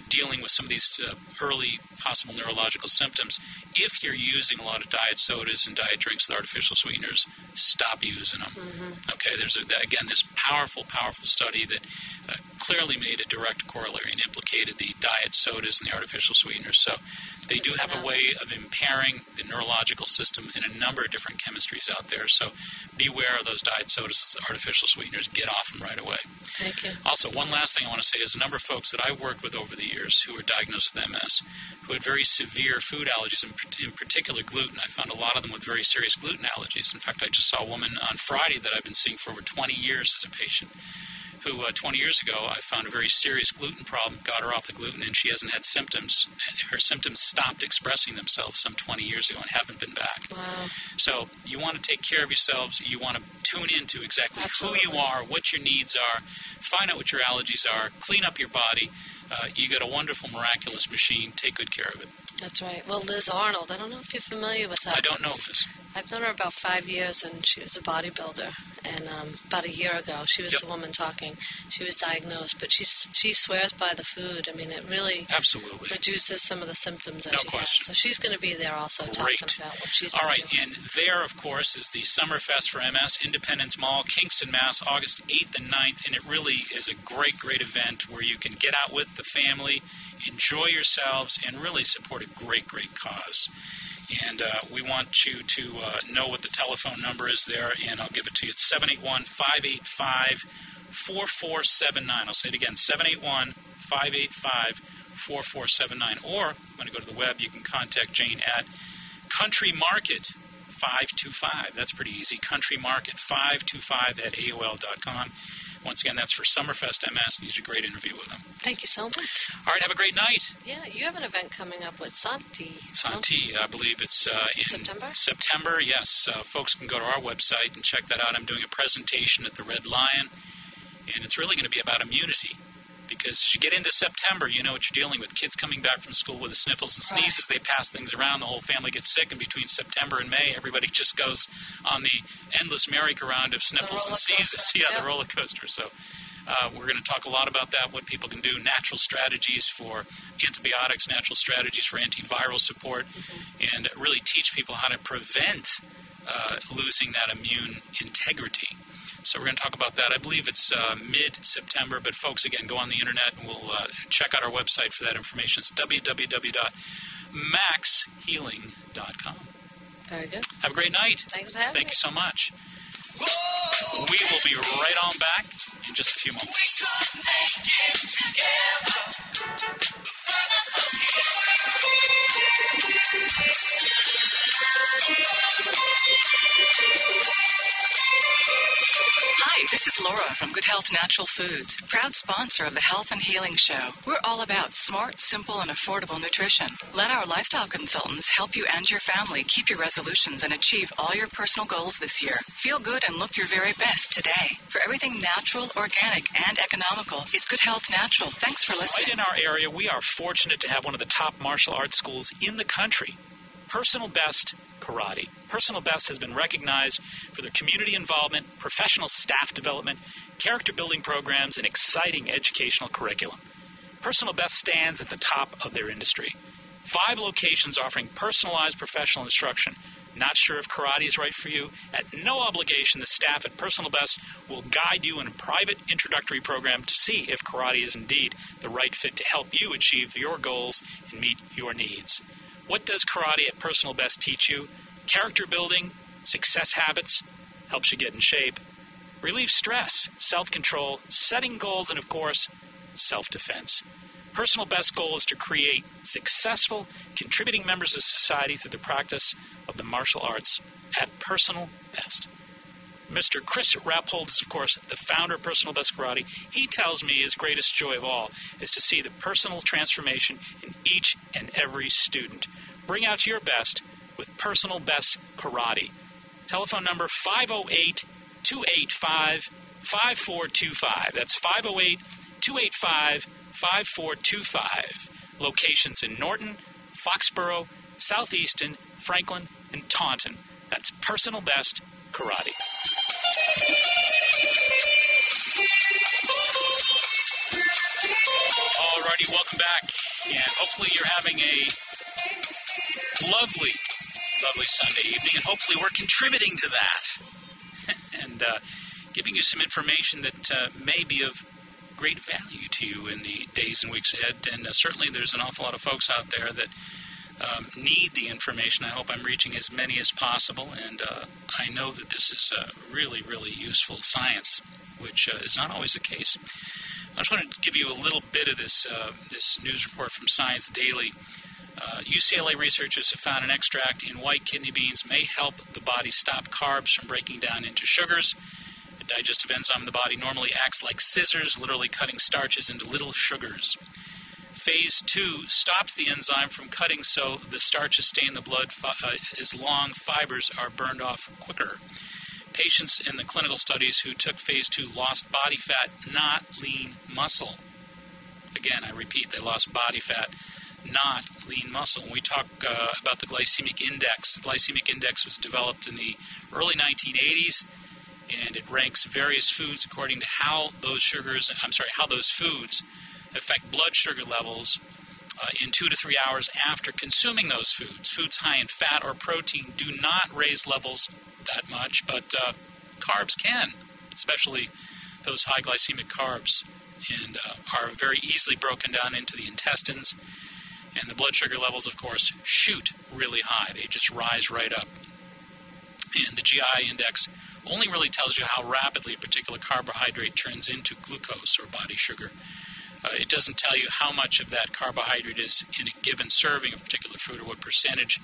dealing with some of these early possible neurological symptoms, if you're using a lot of diet sodas and diet drinks with artificial sweeteners, stop using them. Okay, there's, again, this powerful study that clearly made a direct corollary and implicated the diet sodas and the artificial sweeteners. So they do have a way of impairing the neurological system in a number of different chemistries out there. So beware of those diet sodas and artificial sweeteners. Get off them right away. Thank you. Also, one last thing I want to say is a number of folks that I've worked with over the years who were diagnosed with MS, who had very severe food allergies, in particular gluten. I found a lot of them with very serious gluten allergies. In fact, I just saw a woman on Friday that I've been seeing for over 20 years as a patient, who 20 years ago I found a very serious gluten problem, got her off the gluten, and she hasn't had symptoms. Her symptoms stopped expressing themselves some 20 years ago and haven't been back. Wow. So you want to take care of yourselves. You want to tune into exactly who you are, what your needs are, find out what your allergies are, clean up your body. You got a wonderful, miraculous machine. Take good care of it. That's right. Well, Liz Arnold, I don't know if you're familiar with her. I don't know, Liz. I've known her about 5 years, and she was a bodybuilder. And about a year ago, she was the woman talking. She was diagnosed, but she swears by the food. I mean, it really reduces some of the symptoms that she has. So she's going to be there also talking about what she's been doing. And there, of course, is the Summerfest for MS, Independence Mall, Kingston, Mass., August 8th and 9th. And it really is a great, great event where you can get out with the family, enjoy yourselves, and really support a great, great cause. And we want you to know what the telephone number is there, and I'll give it to you. It's 781-585-4479. I'll say it again, 781-585-4479. Or when you go to the web, you can contact Jane at Country Market 525. That's pretty easy. Country Market 525 at AOL.com. Once again, that's for Summerfest MS. You did a great interview with them. Thank you so much. All right, have a great night. Yeah, you have an event coming up with Santi. Santi, I believe it's in September? September, yes. Folks can go to our website and check that out. I'm doing a presentation at the Red Lion, and it's really going to be about immunity. Because as you get into September, you know what you're dealing with. Kids coming back from school with the sniffles and sneezes, they pass things around, the whole family gets sick, and between September and May, everybody just goes on the endless merry-go-round of sniffles and sneezes. Yeah, the roller coaster. So we're going to talk a lot about that, what people can do, natural strategies for antibiotics, natural strategies for antiviral support, and really teach people how to prevent losing that immune integrity. So we're going to talk about that. I believe it's mid-September, but folks, again, go on the internet and we'll check out our website for that information. It's www.maxhealing.com. Very good. Have a great night. Thanks for having me. Thank you so much. We will be right on back in just a few moments. Hi, this is Laura from Good Health Natural Foods, proud sponsor of the Health and Healing Show. We're all about smart, simple, and affordable nutrition. Let our lifestyle consultants help you and your family keep your resolutions and achieve all your personal goals this year. Feel good and look your very best today. For everything natural, organic, and economical, it's Good Health Natural. Thanks for listening. Right in our area, we are fortunate to have one of the top martial arts schools in the country, Personal Best Karate. Personal Best has been recognized for their community involvement, professional staff development, character building programs, and exciting educational curriculum. Personal Best stands at the top of their industry. 5 locations offering personalized professional instruction. Not sure if karate is right for you? At no obligation, the staff at Personal Best will guide you in a private introductory program to see if karate is indeed the right fit to help you achieve your goals and meet your needs. What does karate at Personal Best teach you? Character building, success habits, helps you get in shape, relieve stress, self-control, setting goals, and, of course, self-defense. Personal Best's goal is to create successful, contributing members of society through the practice of the martial arts at Personal Best. Mr. Chris Rappold is, of course, the founder of Personal Best Karate. He tells me his greatest joy of all is to see the personal transformation in each and every student. Bring out your best with Personal Best Karate. Telephone number 508-285-5425. That's 508-285-5425. Locations in Norton, Foxborough, Southeaston, Franklin, Taunton. That's Personal Best Karate. Alrighty, welcome back. And hopefully you're having a lovely Sunday evening, and hopefully we're contributing to that and giving you some information that may be of great value to you in the days and weeks ahead. And certainly there's an awful lot of folks out there that need the information. I hope I'm reaching as many as possible, and I know that this is really, really useful science, which is not always the case. I just wanted to give you a little bit of this news report from Science Daily. UCLA researchers have found an extract in white kidney beans may help the body stop carbs from breaking down into sugars. A digestive enzyme in the body normally acts like scissors, literally cutting starches into little sugars. Phase 2 stops the enzyme from cutting so the starches stay in the blood as long fibers are burned off quicker. Patients in the clinical studies who took Phase 2 lost body fat, not lean muscle. Again, I repeat, they lost body fat, not lean muscle. When we talk about the glycemic index was developed in the early 1980s, and it ranks various foods according to how those foods affect blood sugar levels in 2 to 3 hours after consuming those foods. Foods high in fat or protein do not raise levels that much, but carbs can, especially those high glycemic carbs, and are very easily broken down into the intestines. And the blood sugar levels, of course, shoot really high. They just rise right up. And the GI index only really tells you how rapidly a particular carbohydrate turns into glucose or body sugar. It doesn't tell you how much of that carbohydrate is in a given serving of a particular food, or what percentage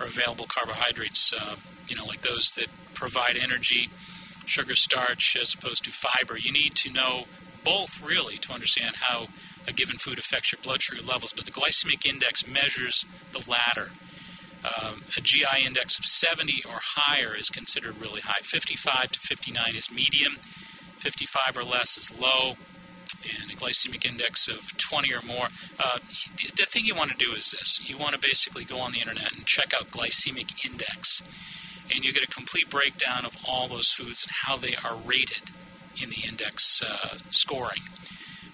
are available carbohydrates, like those that provide energy, sugar, starch, as opposed to fiber. You need to know both, really, to understand how a given food affects your blood sugar levels, but the glycemic index measures the latter. A GI index of 70 or higher is considered really high. 55 to 59 is medium. 55 or less is low. And a glycemic index of 20 or more. The thing you want to do is this. You want to basically go on the internet and check out glycemic index. And you get a complete breakdown of all those foods and how they are rated in the index scoring.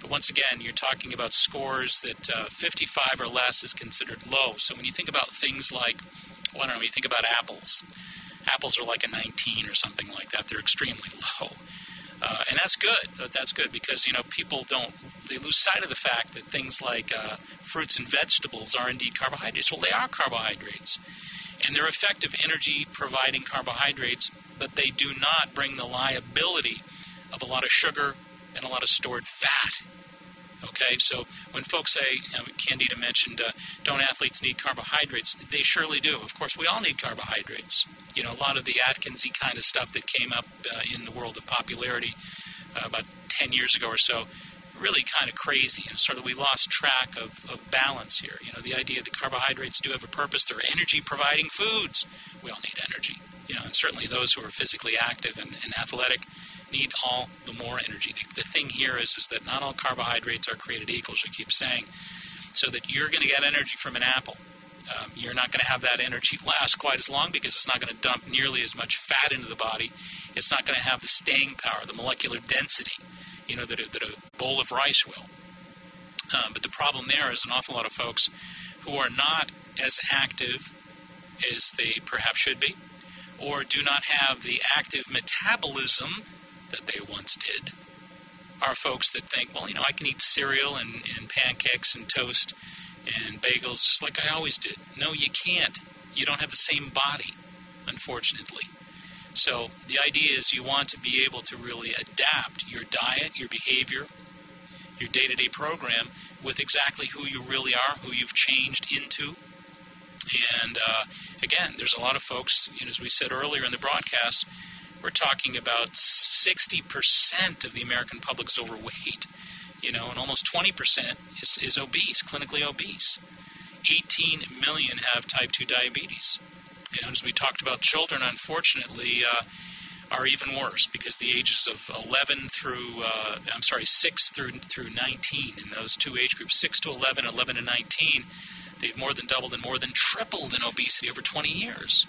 But once again, you're talking about scores that 55 or less is considered low. So when you think about things like, you think about apples. Apples are like a 19 or something like that. They're extremely low. And that's good. That's good because, people they lose sight of the fact that things like fruits and vegetables are indeed carbohydrates. Well, they are carbohydrates. And they're effective energy-providing carbohydrates, but they do not bring the liability of a lot of sugar and a lot of stored fat. Okay, so when folks say, Candida mentioned, don't athletes need carbohydrates? They surely do. Of course, we all need carbohydrates. A lot of the Atkinsy kind of stuff that came up in the world of popularity about 10 years ago or so, really kind of crazy. Sort of we lost track of balance here. The idea that carbohydrates do have a purpose. They're energy-providing foods. We all need energy. And certainly those who are physically active and athletic need all the more energy. The thing here is that not all carbohydrates are created equal, as I keep saying, so that you're going to get energy from an apple. You're not going to have that energy last quite as long because it's not going to dump nearly as much fat into the body. It's not going to have the staying power, the molecular density, that a bowl of rice will. But the problem there is an awful lot of folks who are not as active as they perhaps should be, or do not have the active metabolism that they once did, are folks that think, I can eat cereal and pancakes and toast and bagels just like I always did. No, you can't. You don't have the same body, unfortunately. So the idea is you want to be able to really adapt your diet, your behavior, your day-to-day program with exactly who you really are, who you've changed into. And again, there's a lot of folks, as we said earlier in the broadcast, we're talking about 60% of the American public is overweight, and almost 20% is obese, clinically obese. 18 million have type 2 diabetes. As we talked about, children, unfortunately, are even worse because the ages of 6 through 19, in those two age groups, 6 to 11, 11 to 19, they've more than doubled and more than tripled in obesity over 20 years.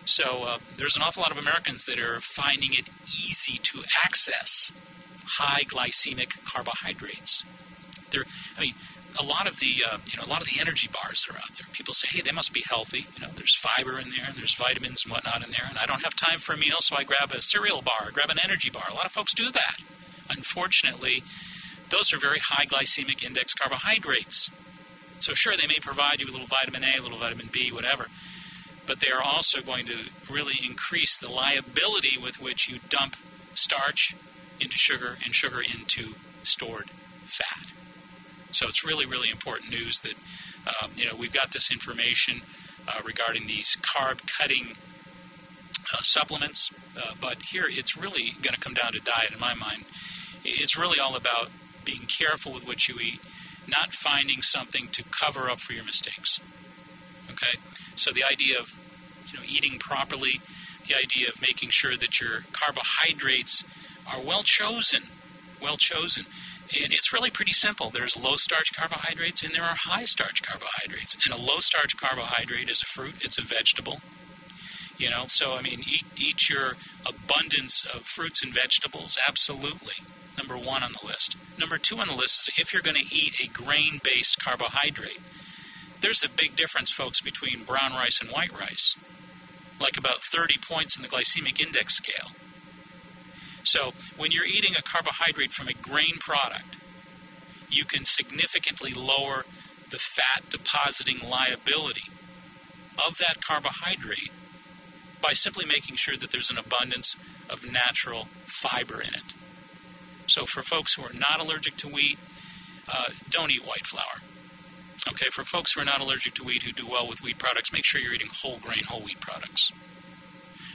So there's an awful lot of Americans that are finding it easy to access high glycemic carbohydrates. A lot of the energy bars that are out there, people say, hey, they must be healthy. There's fiber in there, and there's vitamins and whatnot in there, and I don't have time for a meal, so I grab a cereal bar, grab an energy bar. A lot of folks do that. Unfortunately, those are very high glycemic index carbohydrates. So sure, they may provide you a little vitamin A, a little vitamin B, whatever, but they are also going to really increase the liability with which you dump starch into sugar and sugar into stored fat. So it's really, really important news that, we've got this information regarding these carb-cutting supplements, but here it's really going to come down to diet in my mind. It's really all about being careful with what you eat, not finding something to cover up for your mistakes. Okay? So the idea of eating properly, the idea of making sure that your carbohydrates are well chosen. And it's really pretty simple. There's low-starch carbohydrates and there are high-starch carbohydrates. And a low-starch carbohydrate is a fruit, it's a vegetable. So eat your abundance of fruits and vegetables, absolutely. Number 1 on the list. Number 2 on the list is if you're going to eat a grain-based carbohydrate. There's a big difference, folks, between brown rice and white rice. Like about 30 points in the glycemic index scale. So when you're eating a carbohydrate from a grain product, you can significantly lower the fat depositing liability of that carbohydrate by simply making sure that there's an abundance of natural fiber in it. So for folks who are not allergic to wheat, don't eat white flour. Okay, for folks who are not allergic to wheat, who do well with wheat products, make sure you're eating whole grain, whole wheat products.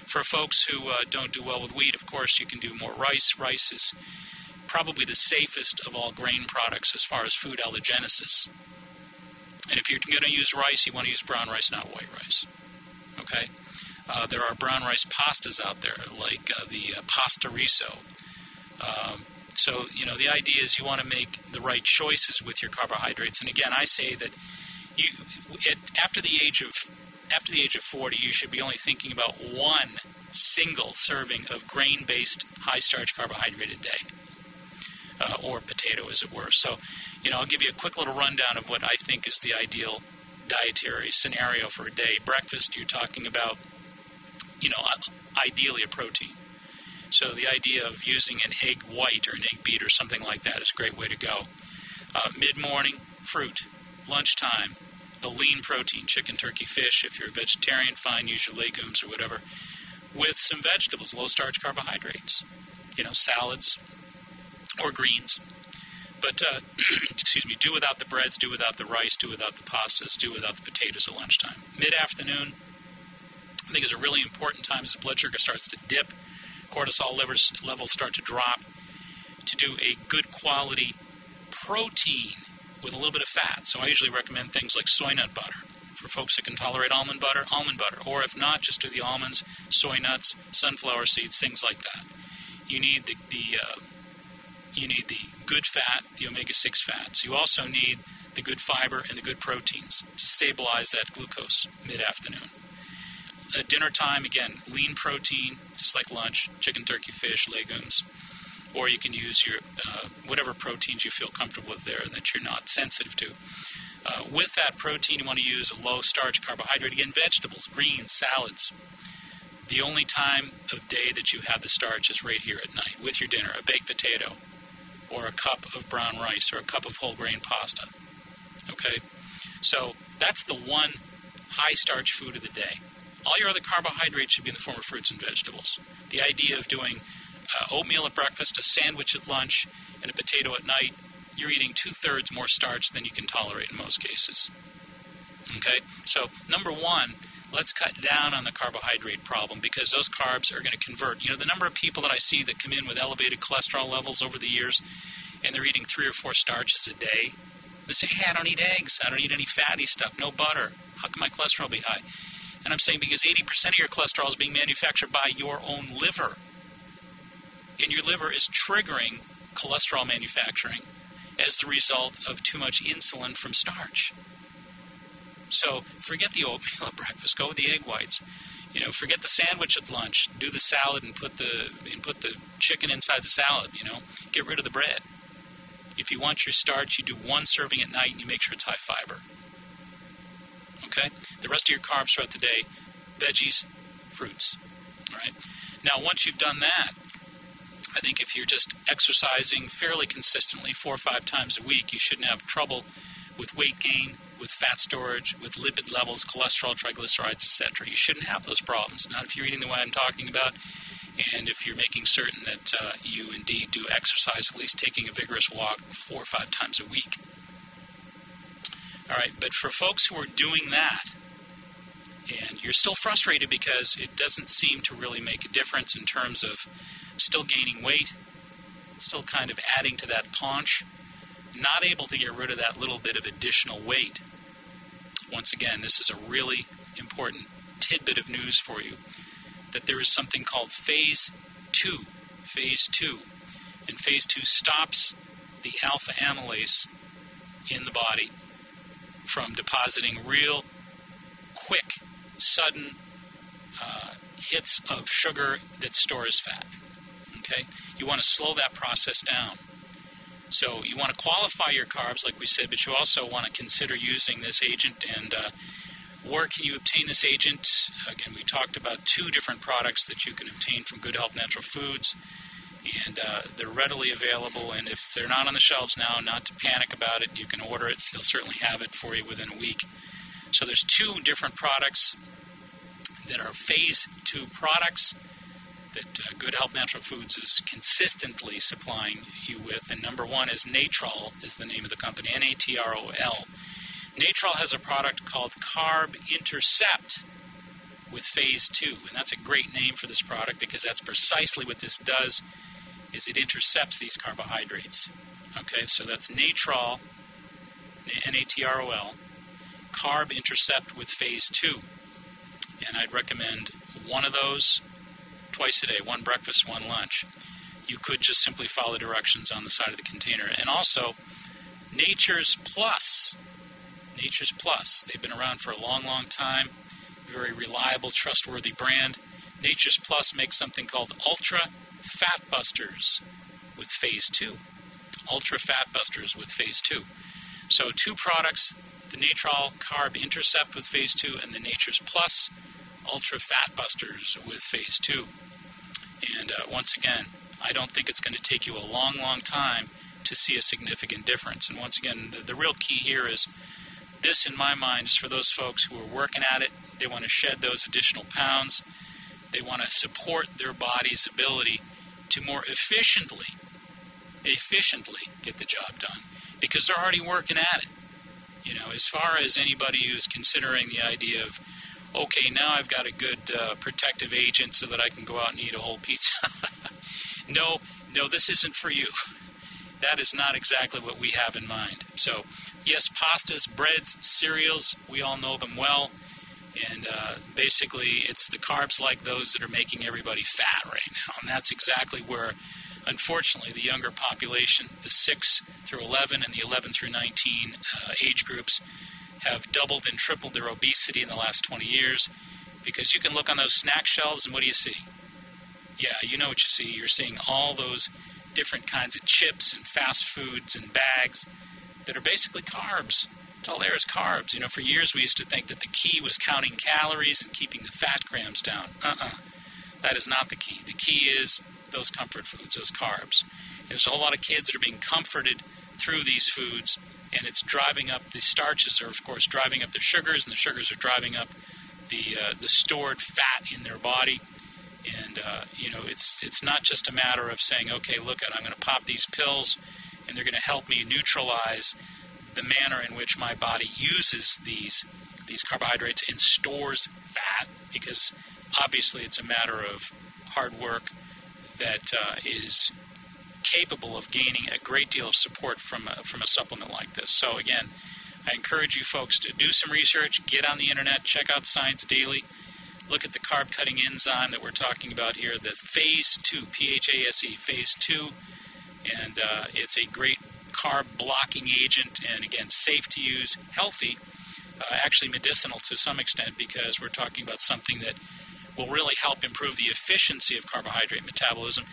For folks who don't do well with wheat, of course, you can do more rice. Rice is probably the safest of all grain products as far as food allergenesis. And if you're going to use rice, you want to use brown rice, not white rice. Okay? There are brown rice pastas out there, like the pasta riso. So, the idea is you want to make the right choices with your carbohydrates. And again, I say that after the age of 40, you should be only thinking about one single serving of grain-based high-starch carbohydrate a day, or potato, as it were. So, I'll give you a quick little rundown of what I think is the ideal dietary scenario for a day. Breakfast, you're talking about, ideally a protein. So the idea of using an egg white or an egg beat or something like that is a great way to go. Mid-morning, fruit. Lunchtime, a lean protein, chicken, turkey, fish. If you're a vegetarian, fine, use your legumes or whatever. With some vegetables, low-starch carbohydrates. Salads or greens. But, do without the breads, do without the rice, do without the pastas, do without the potatoes at lunchtime. Mid-afternoon, I think is a really important time as the blood sugar starts to dip, cortisol levels start to drop, to do a good quality protein with a little bit of fat. So I usually recommend things like soy nut butter. For folks that can tolerate almond butter. Or if not, just do the almonds, soy nuts, sunflower seeds, things like that. You need the good fat, the omega-6 fats. You also need the good fiber and the good proteins to stabilize that glucose mid-afternoon. At dinner time, again, lean protein, just like lunch, chicken, turkey, fish, legumes. Or you can use your whatever proteins you feel comfortable with there and that you're not sensitive to. With that protein, you want to use a low-starch carbohydrate. Again, vegetables, greens, salads. The only time of day that you have the starch is right here at night with your dinner, a baked potato or a cup of brown rice or a cup of whole grain pasta. Okay? So that's the one high-starch food of the day. All your other carbohydrates should be in the form of fruits and vegetables. The idea of doing oatmeal at breakfast, a sandwich at lunch, and a potato at night, you're eating 2/3 more starch than you can tolerate in most cases. Okay? So, number one, let's cut down on the carbohydrate problem because those carbs are going to convert. The number of people that I see that come in with elevated cholesterol levels over the years, and they're eating 3 or 4 starches a day. They say, hey, I don't eat eggs. I don't eat any fatty stuff, no butter. How can my cholesterol be high? And I'm saying because 80% of your cholesterol is being manufactured by your own liver. And your liver is triggering cholesterol manufacturing as the result of too much insulin from starch. So forget the oatmeal at breakfast. Go with the egg whites. Forget the sandwich at lunch. Do the salad and put the chicken inside the salad. Get rid of the bread. If you want your starch, you do one serving at night and you make sure it's high fiber. Okay? The rest of your carbs throughout the day, veggies, fruits. All right? Now, once you've done that, I think if you're just exercising fairly consistently 4 or 5 times a week, you shouldn't have trouble with weight gain, with fat storage, with lipid levels, cholesterol, triglycerides, etc. You shouldn't have those problems. Not if you're eating the way I'm talking about, and if you're making certain that you indeed do exercise, at least taking a vigorous walk 4 or 5 times a week. All right, but for folks who are doing that, and you're still frustrated because it doesn't seem to really make a difference in terms of still gaining weight, still kind of adding to that paunch, not able to get rid of that little bit of additional weight. Once again, this is a really important tidbit of news for you, that there is something called Phase 2. Phase 2. And Phase 2 stops the alpha amylase in the body from depositing real quick, sudden hits of sugar that stores fat. Okay? You want to slow that process down. So you want to qualify your carbs, like we said, but you also want to consider using this agent. And where can you obtain this agent? Again, we talked about 2 different products that you can obtain from Good Health Natural Foods. And they're readily available. And if they're not on the shelves now, not to panic about it. You can order it. They'll certainly have it for you within a week. So there's 2 different products that are Phase 2 products that Good Health Natural Foods is consistently supplying you with. And number 1 is Natrol, is the name of the company, Natrol. Natrol has a product called Carb Intercept with Phase 2. And that's a great name for this product because that's precisely what this does, is it intercepts these carbohydrates. Okay, so that's Natrol, Natrol, Carb Intercept with Phase 2. And I'd recommend one of those twice a day, 1 breakfast, 1 lunch. You could just simply follow directions on the side of the container. And also, Nature's Plus. Nature's Plus. They've been around for a long, long time. Very reliable, trustworthy brand. Nature's Plus makes something called Ultra Fat Busters with Phase 2. Ultra Fat Busters with Phase 2. So 2 products, the Natrol Carb Intercept with Phase 2 and the Nature's Plus Ultra Fat Busters with Phase 2. And once again, I don't think it's going to take you a long, long time to see a significant difference. And once again, the real key here is this, in my mind, is for those folks who are working at it. They want to shed those additional pounds. They want to support their body's ability to more efficiently get the job done because they're already working at it. As far as anybody who's considering the idea of, okay, now I've got a good protective agent so that I can go out and eat a whole pizza. No, this isn't for you. That is not exactly what we have in mind. So, yes, pastas, breads, cereals, we all know them well. And basically, it's the carbs like those that are making everybody fat right now. And that's exactly where, unfortunately, the younger population, the 6 through 11 and the 11 through 19 age groups, have doubled and tripled their obesity in the last 20 years. Because you can look on those snack shelves and what do you see? Yeah, you know what you see. You're seeing all those different kinds of chips and fast foods and bags that are basically carbs. It's all there is carbs. For years we used to think that the key was counting calories and keeping the fat grams down. That is not the key. The key is those comfort foods, those carbs. And there's a whole lot of kids that are being comforted through these foods, and it's driving up, the starches are, of course, driving up the sugars, and the sugars are driving up the stored fat in their body. And, it's not just a matter of saying, okay, look, I'm going to pop these pills, and they're going to help me neutralize the manner in which my body uses these carbohydrates and stores fat, because obviously it's a matter of hard work that is capable of gaining a great deal of support from a supplement like this. So again, I encourage you folks to do some research, get on the internet, check out Science Daily, look at the carb-cutting enzyme that we're talking about here, the Phase 2, PHASE, Phase 2, and it's a great carb-blocking agent, and again, safe to use, healthy, actually medicinal to some extent, because we're talking about something that will really help improve the efficiency of carbohydrate metabolism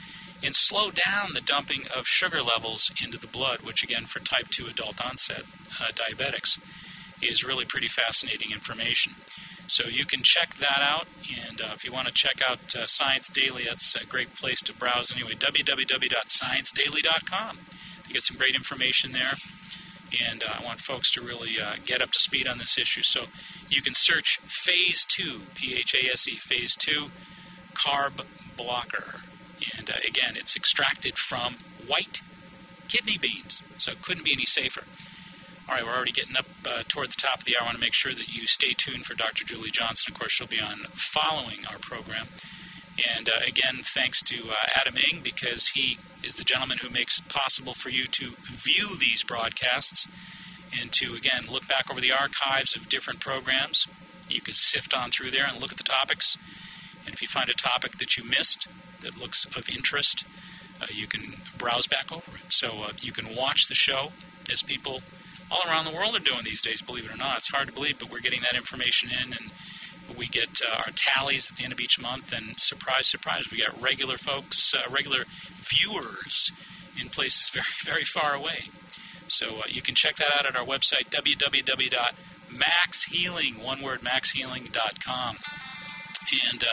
and slow down the dumping of sugar levels into the blood, which again for type 2 adult onset diabetics is really pretty fascinating information. So you can check that out, and if you want to check out Science Daily, that's a great place to browse anyway, www.sciencedaily.com. You get some great information there, and I want folks to really get up to speed on this issue. So you can search Phase 2, P-H-A-S-E, Phase 2, carb blocker. And again, it's extracted from white kidney beans, so it couldn't be any safer. All right, we're already getting up toward the top of the hour. I want to make sure that you stay tuned for Dr. Julie Johnson. Of course, she'll be on following our program. And again, thanks to Adam Ing, because he is the gentleman who makes it possible for you to view these broadcasts and to, again, look back over the archives of different programs. You can sift on through there and look at the topics. And if you find a topic that you missed that looks of interest, you can browse back over it. So you can watch the show, as people all around the world are doing these days, believe it or not. It's hard to believe, but we're getting that information in, and we get our tallies at the end of each month, and surprise, surprise, we got regular folks, regular viewers in places very, very far away. So you can check that out at our website, www.maxhealing, one word, maxhealing.com. And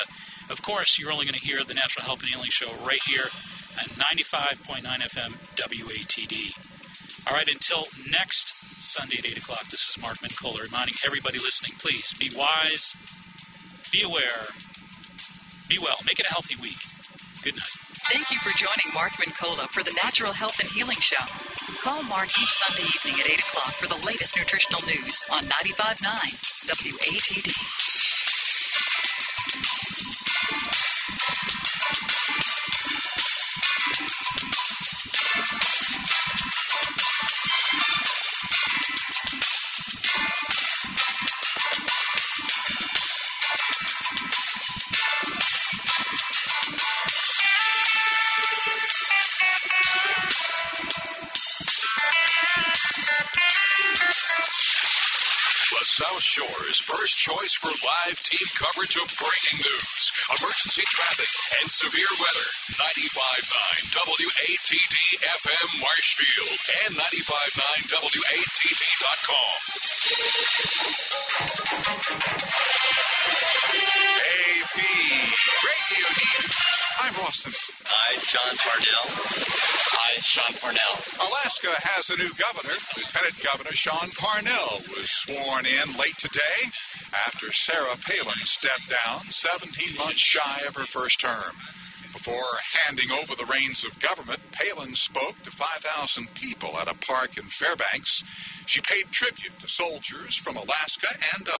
of course, you're only going to hear the Natural Health and Healing Show right here at 95.9 FM WATD. All right, until next Sunday at 8 o'clock, this is Mark Mincola reminding everybody listening, please be wise, be aware, be well. Make it a healthy week. Good night. Thank you for joining Mark Mincola for the Natural Health and Healing Show. Call Mark each Sunday evening at 8 o'clock for the latest nutritional news on 95.9 WATD. South Shore's first choice for live team coverage of breaking news, emergency traffic, and severe weather. 95.9 WATD FM Marshfield and 95.9WATD.com. AP Radio News. I'm Ross Simpson. Hi, Sean Parnell. Hi, Sean Parnell. Alaska has a new governor. Lieutenant Governor Sean Parnell was sworn in late today after Sarah Palin stepped down 17 months shy of her first term. Before handing over the reins of government, Palin spoke to 5,000 people at a park in Fairbanks. She paid tribute to soldiers from Alaska and